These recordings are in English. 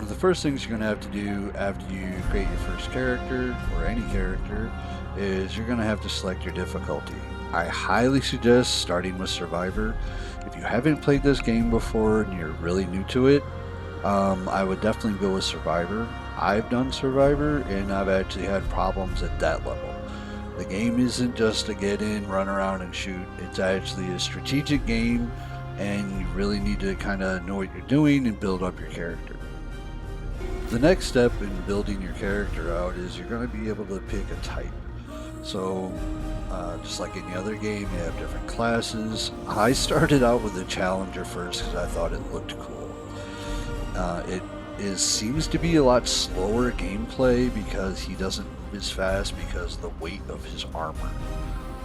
of the first things you're going to have to do after you create your first character, or any character, is you're going to have to select your difficulty. I highly suggest starting with Survivor. If you haven't played this game before and you're really new to it, I would definitely go with Survivor. I've done Survivor and I've actually had problems at that level. The game isn't just to get in, run around, and shoot. It's actually a strategic game, and you really need to kind of know what you're doing and build up your character. The next step in building your character out is you're going to be able to pick a type. So, just like any other game, you have different classes. I started out with a Challenger first because I thought it looked cool. Seems to be a lot slower gameplay because he doesn't move as fast because of the weight of his armor.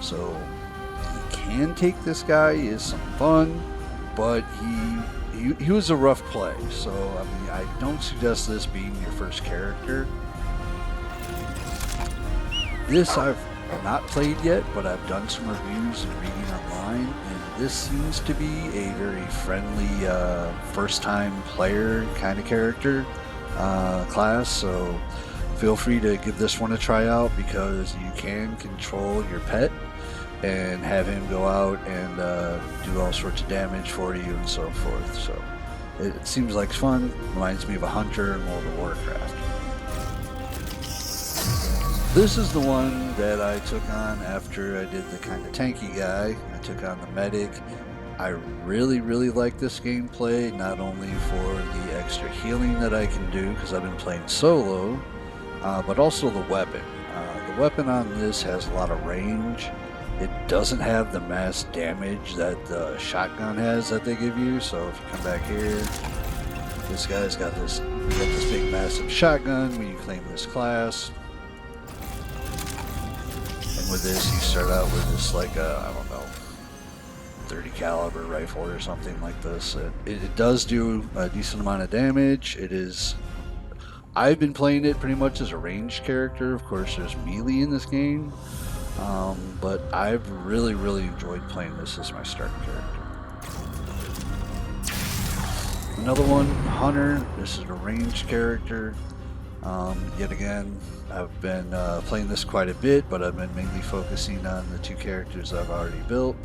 So you can take this guy, is some fun, but he was a rough play. So I mean, I don't suggest this being your first character. This I've not played yet, but I've done some reviews and reading online, and this seems to be a very friendly first-time player kind of character class, so feel free to give this one a try out because you can control your pet and have him go out and do all sorts of damage for you and so forth. So it seems like fun. Reminds me of a hunter in World of Warcraft. This is the one that I took on after I did the kind of tanky guy. I took on the medic. I really like this gameplay, not only for the extra healing that I can do because I've been playing solo, but also the weapon. The weapon on this has a lot of range. It doesn't have the mass damage that the shotgun has that they give you. So if you come back here, this guy's got this big massive shotgun when you claim this class. With this, you start out with this like I don't know, 30 caliber rifle or something like this. It does do a decent amount of damage. I've been playing it pretty much as a ranged character. Of course, there's melee in this game, but I've really enjoyed playing this as my starting character. Another one, Hunter. This is a ranged character. Yet again, I've been playing this quite a bit, but I've been mainly focusing on the two characters I've already built.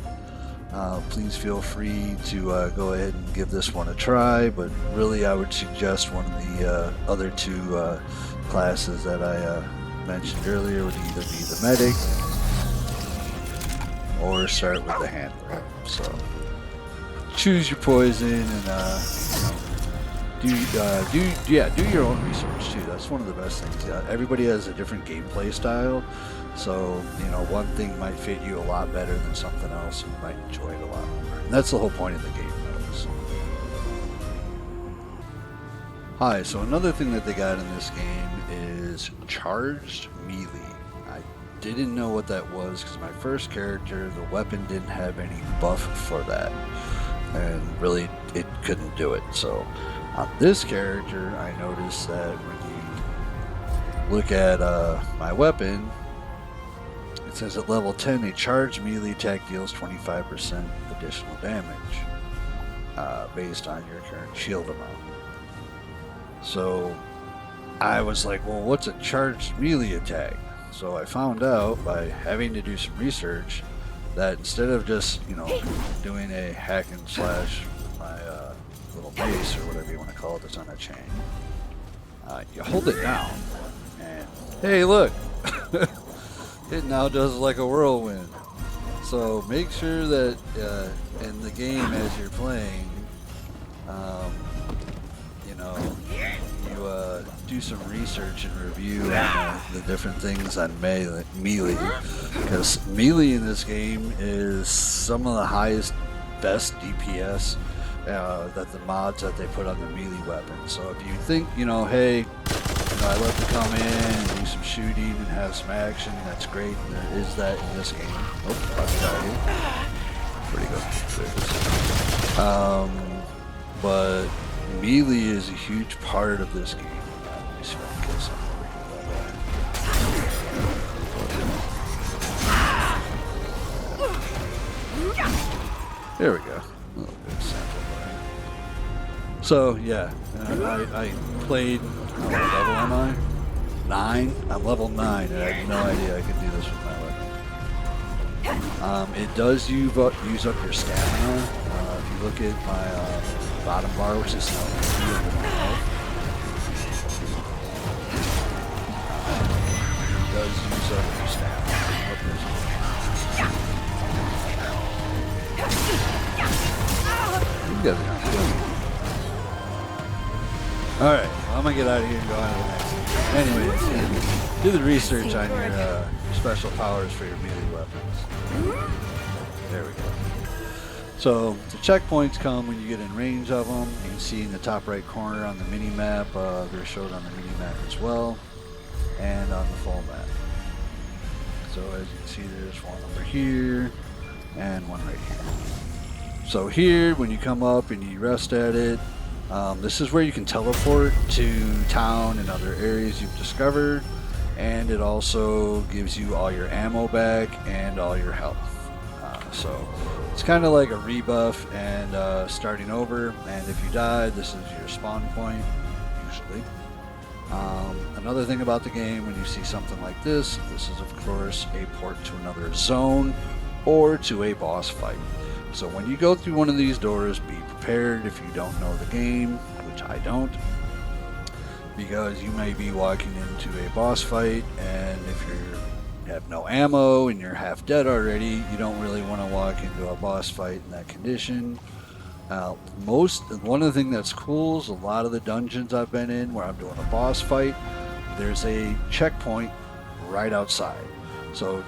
Please feel free to go ahead and give this one a try, but really I would suggest one of the other two classes that I mentioned earlier would either be the medic or start with the handler. So choose your poison and do your own research too. That's one of the best things. Everybody has a different gameplay style, so one thing might fit you a lot better than something else, and you might enjoy it a lot more. And that's the whole point of the game. Hi, so another thing that they got in this game is charged melee. I didn't know what that was because my first character, the weapon didn't have any buff for that, and really it couldn't do it. So on this character, I noticed that when you look at my weapon, it says at level 10, a charged melee attack deals 25% additional damage based on your current shield amount. So I was like, well, what's a charged melee attack? So I found out by having to do some research that instead of just, doing a hack and slash with my little mace or whatever you want to call it that's on a chain, you hold it down and hey, look, it now does like a whirlwind. So make sure that in the game as you're playing, you do some research and review on the different things on melee, because melee in this game is some of the highest, best DPS that the mods that they put on the melee weapon. So if you think, hey, I love to come in and do some shooting and have some action, that's great. There is that in this game. Oh, pretty good. But melee is a huge part of this game. Let me see if I can get something over here. There we go. A little bit of sample there. So yeah, I played, what level am I? 9? I'm level 9 and I had no idea I could do this with my weapon. It does use up your stamina. If you look at my bottom bar, which is health, it does use up your stamina. You guys are gonna kill me. Alright, well, I'm gonna get out of here and go on to the next one. Anyways, do the research on your special powers for your melee weapons. There we go. So the checkpoints come when you get in range of them. You can see in the top right corner on the mini map. They're showed on the mini map as well, and on the full map. So as you can see, there's one over here and one right here. So here, when you come up and you rest at it, this is where you can teleport to town and other areas you've discovered, and it also gives you all your ammo back and all your health. So it's kind of like a rebuff and starting over, and if you die, this is your spawn point, usually. Another thing about the game, when you see something like this is of course a port to another zone or to a boss fight. So when you go through one of these doors, be prepared if you don't know the game, which I don't, because you may be walking into a boss fight, and if you have no ammo and you're half dead already, you don't really want to walk into a boss fight in that condition. One of the things that's cool is a lot of the dungeons I've been in where I'm doing a boss fight, there's a checkpoint right outside. So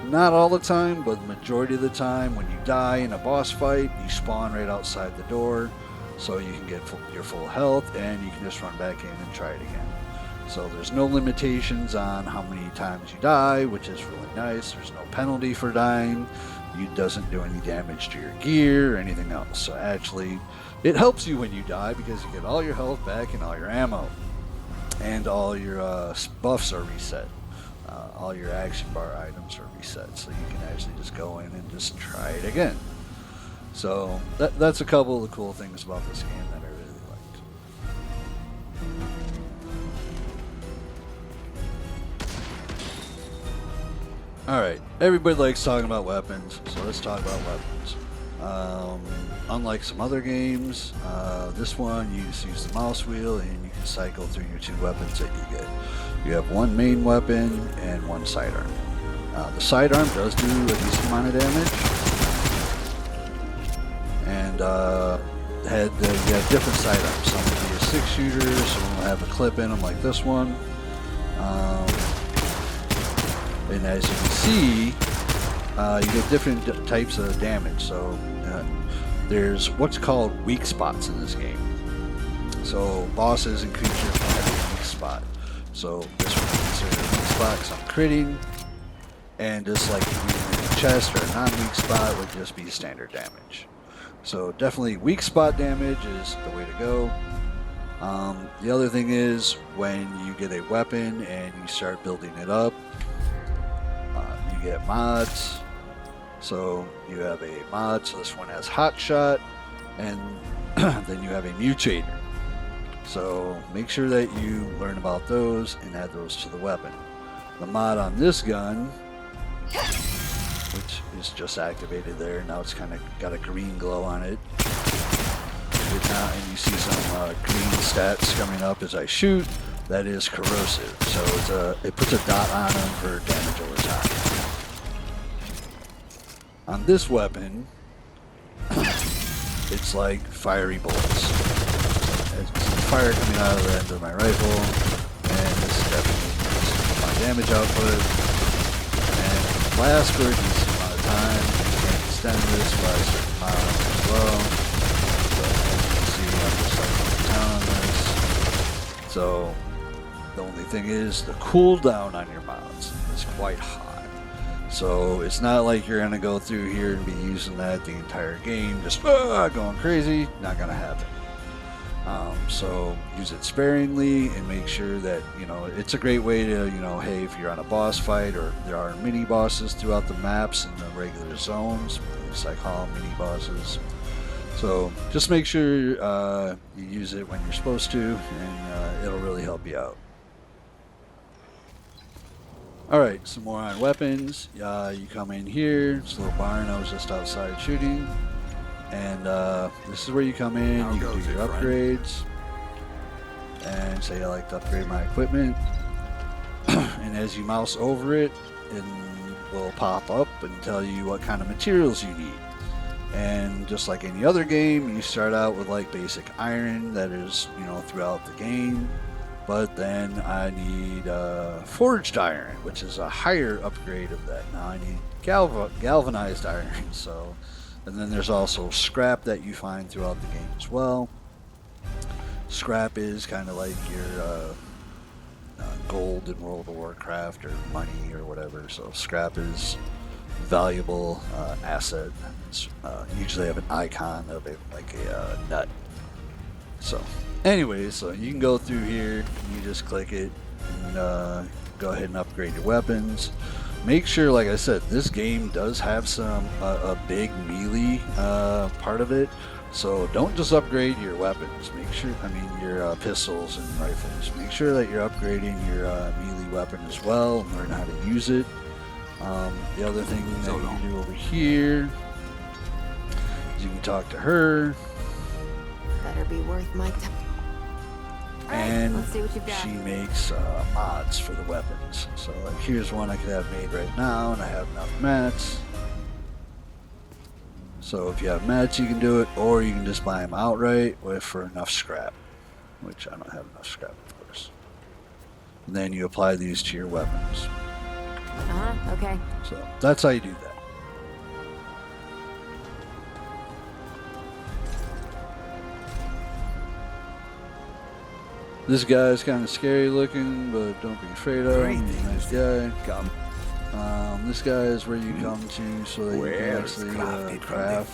not all the time, but the majority of the time when you die in a boss fight, you spawn right outside the door, so you can get your full health and you can just run back in and try it again. So there's no limitations on how many times you die, which is really nice. There's no penalty for dying. It doesn't do any damage to your gear or anything else. So actually, it helps you when you die because you get all your health back and all your ammo. And all your buffs are reset. All your action bar items are reset. So you can actually just go in and just try it again. So that's a couple of the cool things about this game that I really liked. Alright, everybody likes talking about weapons, so let's talk about weapons. Unlike some other games, this one you just use the mouse wheel and you can cycle through your 2 weapons that you get. You have one main weapon and one sidearm. The sidearm does do a decent amount of damage, and you have different sidearms. Some will be a 6-shooter, some will have a clip in them like this one. And as you can see, you get different types of damage. So there's what's called weak spots in this game. So bosses and creatures have a weak spot. So this one is considered a weak spot because I'm critting, and just like in the chest or a non-weak spot would just be standard damage. So definitely weak spot damage is the way to go. The other thing is when you get a weapon and you start building it up, you get mods. So you have a mod, so this one has hot shot, and then you have a mutator. So make sure that you learn about those and add those to the weapon. The mod on this gun, which is just activated there, now it's kind of got a green glow on it. And you see some green stats coming up as I shoot. That is corrosive, so it puts a dot on them for damage over time. On this weapon, it's like fiery bullets. As you see fire coming out of the end of my rifle, and this definitely increases my damage output. And it lasts for a decent amount of time. You can extend this by a certain amount as well. So as you can see, I'm just like going down on this. So the only thing is the cooldown on your mods is quite high. So it's not like you're going to go through here and be using that the entire game, just going crazy. Not going to happen. So use it sparingly and make sure that, it's a great way to, hey, if you're on a boss fight or there are mini bosses throughout the maps and the regular zones, at least I call them mini bosses, So just make sure you use it when you're supposed to, and it'll really help you out. Alright, some more on weapons. You come in here, it's a little barn I was just outside shooting. And this is where you come in, you can do your upgrades. And say I like to upgrade my equipment. And as you mouse over it, it will pop up and tell you what kind of materials you need. And just like any other game, you start out with like basic iron that is, throughout the game. But then I need forged iron, which is a higher upgrade of that. Now I need galvanized iron. So, and then there's also scrap that you find throughout the game as well. Scrap is kind of like your gold in World of Warcraft or money or whatever. So scrap is valuable asset. Usually have an icon of it like a nut. So anyways, so you can go through here, you just click it and go ahead and upgrade your weapons. Make sure, like I said, this game does have a big melee part of it. So don't just upgrade your weapons. Make sure, your pistols and rifles. Make sure that you're upgrading your melee weapon as well and learn how to use it. The other thing that you can do over here is you can talk to her. Better be worth my time. And let's see what you've got. she makes mods for the weapons. So like here's one I could have made right now, and I have enough mats. So if you have mats, you can do it, or you can just buy them outright for enough scrap, which I don't have enough scrap, of course. And then you apply these to your weapons. Okay. So that's how you do that. This guy's kind of scary looking, but don't be afraid of him. He's a nice guy. Come. This guy is where you come to so that you can actually craft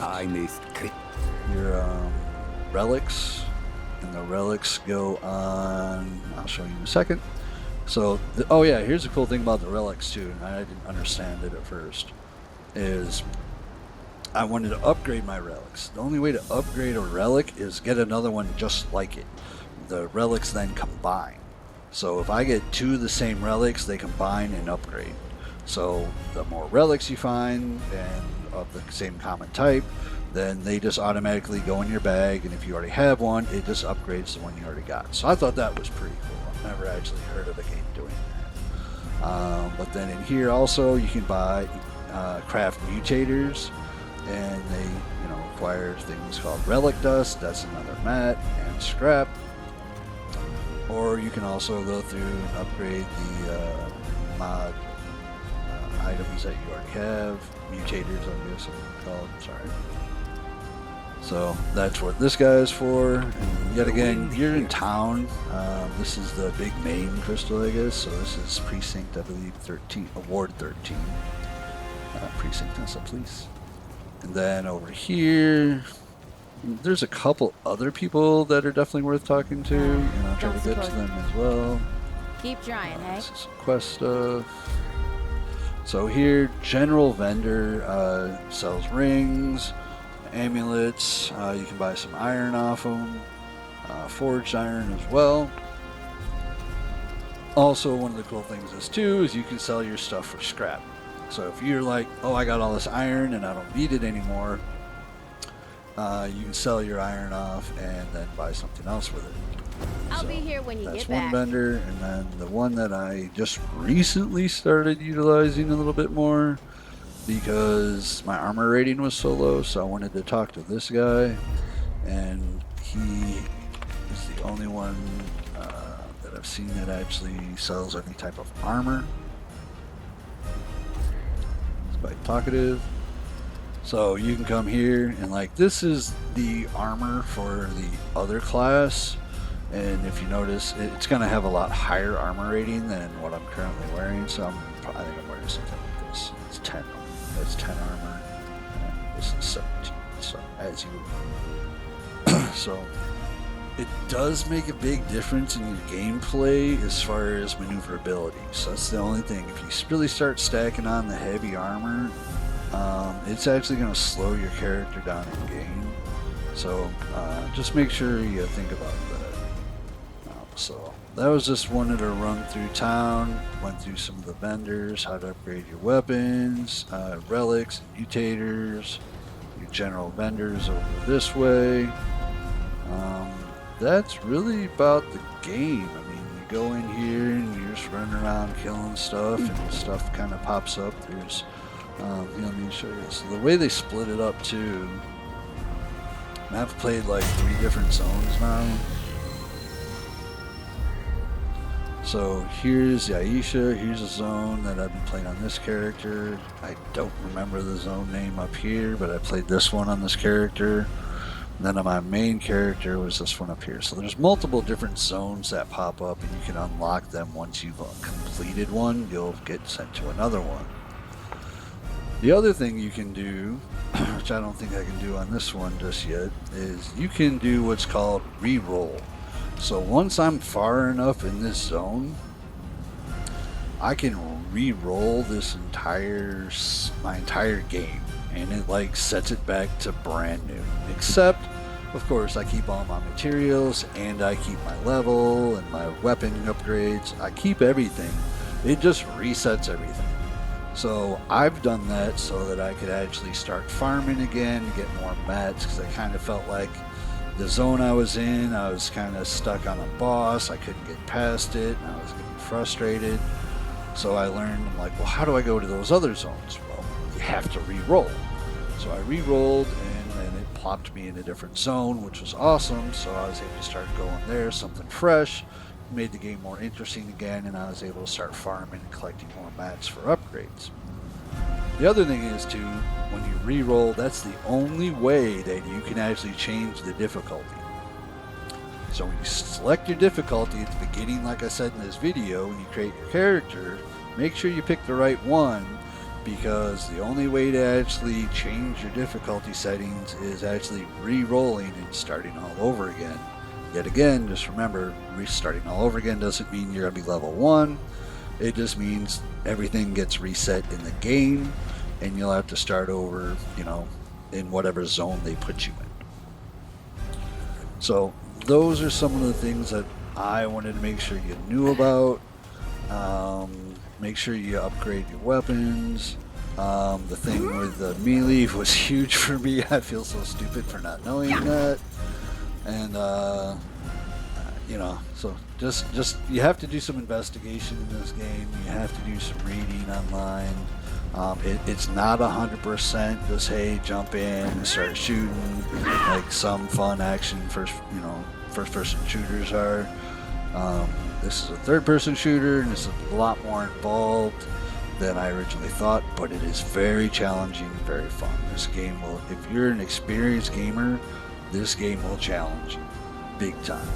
your relics. And the relics go on, I'll show you in a second. So, oh yeah, here's the cool thing about the relics too, and I didn't understand it at first, is I wanted to upgrade my relics. The only way to upgrade a relic is get another one just like it. The relics then combine. So if I get two of the same relics, they combine and upgrade. So the more relics you find and of the same common type, then they just automatically go in your bag, and if you already have one, it just upgrades the one you already got. So I thought that was pretty cool. I've never actually heard of a game doing that. But then in here also you can buy craft mutators, and they acquire things called relic dust. That's another mat and scrap. Or you can also go through and upgrade the mod items that you already have. Mutators, I guess I'm called. Sorry. So that's what this guy is for. And yet again, you're in town. This is the big main crystal, I guess. So this is precinct, I believe, 13, Ward 13. Precinct, that's a police. And then over here, there's a couple other people that are definitely worth talking to. And I'll try to get to them as well. Keep trying, hey? This is some quest stuff. So here, general vendor sells rings, amulets. You can buy some iron off them, forged iron as well. Also, one of the cool things is too is you can sell your stuff for scrap. So if you're like, oh, I got all this iron and I don't need it anymore, you can sell your iron off and then buy something else with it. I'll be here when you that's get one back. vendor, and then the one that I just recently started utilizing a little bit more because my armor rating was so low, so I wanted to talk to this guy, and he is the only one that I've seen that actually sells any type of armor. He's quite talkative. So you can come here, and like this is the armor for the other class. And if you notice, it's going to have a lot higher armor rating than what I'm currently wearing. So I think I'm wearing something like this. It's 10. That's 10 armor. And this is 17. So as you, so it does make a big difference in your gameplay as far as maneuverability. So that's the only thing. If you really start stacking on the heavy armor, it's actually going to slow your character down in game. So just make sure you think about that. So that was just wanted to run through town, went through some of the vendors, how to upgrade your weapons, relics, and mutators, your general vendors over this way. That's really about the game. I mean, you go in here and you're just running around killing stuff, and stuff kind of pops up. There's, let me show you. So the way they split it up too, I've played like 3 different zones now. So here's the Aisha, here's a zone that I've been playing on this character. I don't remember the zone name up here, but I played this one on this character. And then on my main character was this one up here. So there's multiple different zones that pop up, and you can unlock them. Once you've completed one, you'll get sent to another one. The other thing you can do, which I don't think I can do on this one just yet, is you can do what's called re-roll. So once I'm far enough in this zone, I can re-roll this my entire game, and it like sets it back to brand new. Except, of course, I keep all my materials, and I keep my level and my weapon upgrades. I keep everything. It just resets everything. So I've done that so that I could actually start farming again to get more mats, because I kind of felt like the zone I was in, I was kind of stuck on a boss. I couldn't get past it, and I was getting frustrated. So I learned, I'm like, well, how do I go to those other zones? Well, you have to re-roll. So I re-rolled, and then it plopped me in a different zone, which was awesome. So I was able to start going there, something fresh, made the game more interesting again, and I was able to start farming and collecting more mats for upgrades. The other thing is too, when you re-roll, that's the only way that you can actually change the difficulty. So when you select your difficulty at the beginning, like I said in this video, when you create your character, make sure you pick the right one, because the only way to actually change your difficulty settings is actually re-rolling and starting all over again. Yet again, just remember, restarting all over again doesn't mean you're going to be level 1. It just means everything gets reset in the game, and you'll have to start over, in whatever zone they put you in. So those are some of the things that I wanted to make sure you knew about. Make sure you upgrade your weapons. The thing with the melee was huge for me. I feel so stupid for not knowing that. And so just you have to do some investigation in this game. You have to do some reading online. It's not 100% just hey, jump in and start shooting like some fun action first person shooters are. This is a third person shooter, and it's a lot more involved than I originally thought, but it is very challenging, very fun. This game will, if you're an experienced gamer, this game will challenge you big time,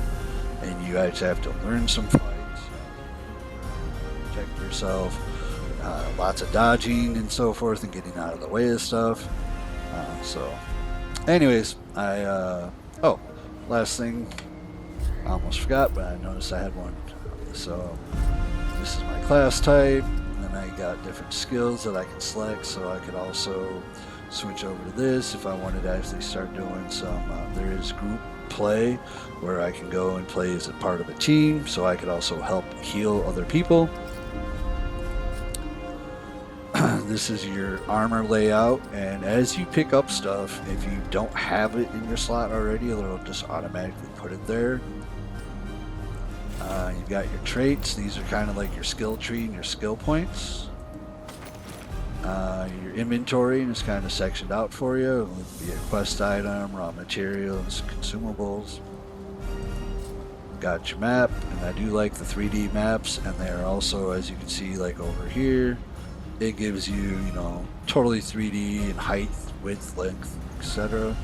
and you actually have to learn some fights, protect yourself, lots of dodging and so forth, and getting out of the way of stuff. So anyways, last thing, I almost forgot, but I noticed I had one. So this is my class type, and then I got different skills that I can select, so I could also switch over to this if I wanted to actually start doing some, there is group play where I can go and play as a part of a team, so I could also help heal other people. This is your armor layout, and as you pick up stuff, if you don't have it in your slot already, it'll just automatically put it there. You've got your traits. These are kind of like your skill tree and your skill points. Your inventory is kind of sectioned out for you. It would be a quest item, raw materials, consumables. Got your map, and I do like the 3D maps, and they're also, as you can see, like over here, it gives you, totally 3D in height, width, length, etc.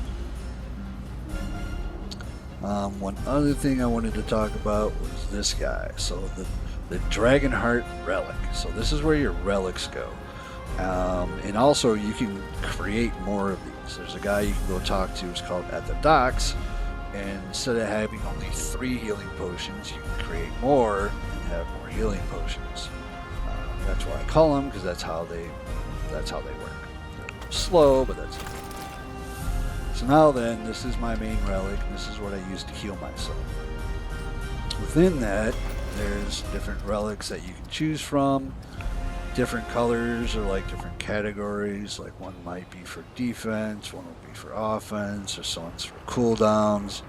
One other thing I wanted to talk about was this guy. So the Dragonheart Relic. So this is where your relics go. And also you can create more of these. There's a guy you can go talk to, it's called At the Docks, and instead of having only 3 healing potions, you can create more and have more healing potions. That's why I call them, because that's how they work. They're slow, but that's So now then, this is my main relic, and this is what I use to heal myself. Within that, there's different relics that you can choose from. Different colors or like different categories. Like one might be for defense, one will be for offense, or someone's for cooldowns,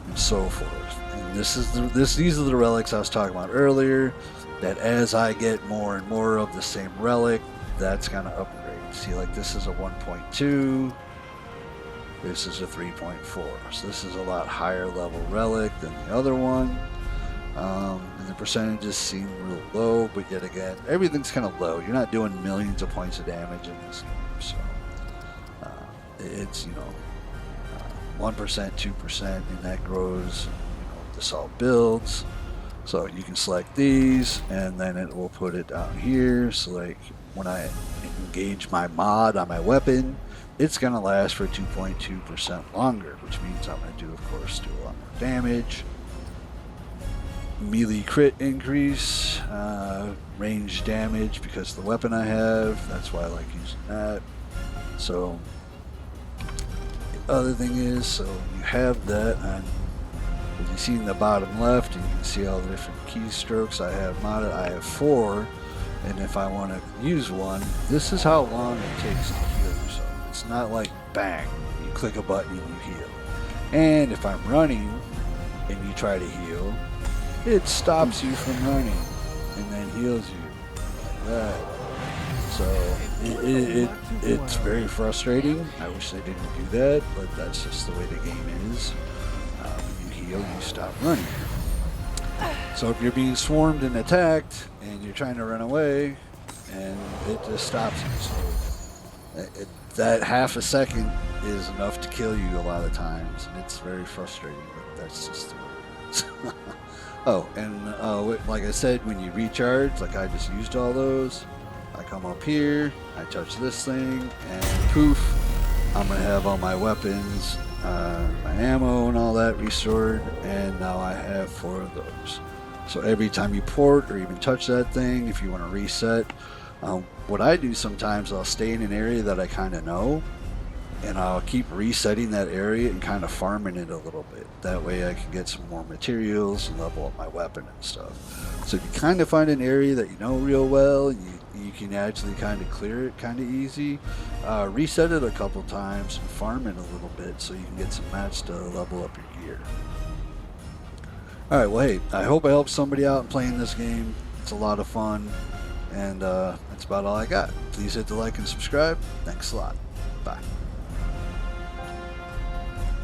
and so forth. And these are the relics I was talking about earlier. That as I get more and more of the same relic, that's gonna upgrade. See, like this is a 1.2. This is a 3.4. So this is a lot higher level relic than the other one. And the percentages seem real low, but yet again, everything's kind of low. You're not doing millions of points of damage in this game, so it's 1%, 2%, and that grows. This all builds. So you can select these, and then it will put it down here. So like when I engage my mod on my weapon, it's gonna last for 2.2% longer, which means I'm gonna do, of course, do a lot more damage. Melee crit increase, range damage because of the weapon I have. That's why I like using that. So the other thing is, so you have that on. As you see in the bottom left, and you can see all the different keystrokes I have modded. I have 4, and if I want to use one, this is how long it takes to heal yourself. It's not like bang, you click a button and you heal. And if I'm running and you try to heal, it stops you from running and then heals you like that. So it's very frustrating. I wish they didn't do that, but that's just the way the game is. When you heal, you stop running. So if you're being swarmed and attacked and you're trying to run away, and it just stops you. So that half a second is enough to kill you a lot of times, and it's very frustrating, but that's just the way it is. Oh, and like I said, when you recharge, like I just used all those, I come up here, I touch this thing, and poof, I'm going to have all my weapons, my ammo and all that restored, and now I have 4 of those. So every time you port or even touch that thing, if you want to reset, what I do sometimes, I'll stay in an area that I kind of know, and I'll keep resetting that area and kind of farming it a little bit. That way I can get some more materials and level up my weapon and stuff. So if you kind of find an area that you know real well, and you can actually kind of clear it kind of easy, reset it a couple times and farm it a little bit so you can get some mats to level up your gear. Alright, well hey, I hope I helped somebody out in playing this game. It's a lot of fun, and that's about all I got. Please hit the like and subscribe. Thanks a lot. Bye.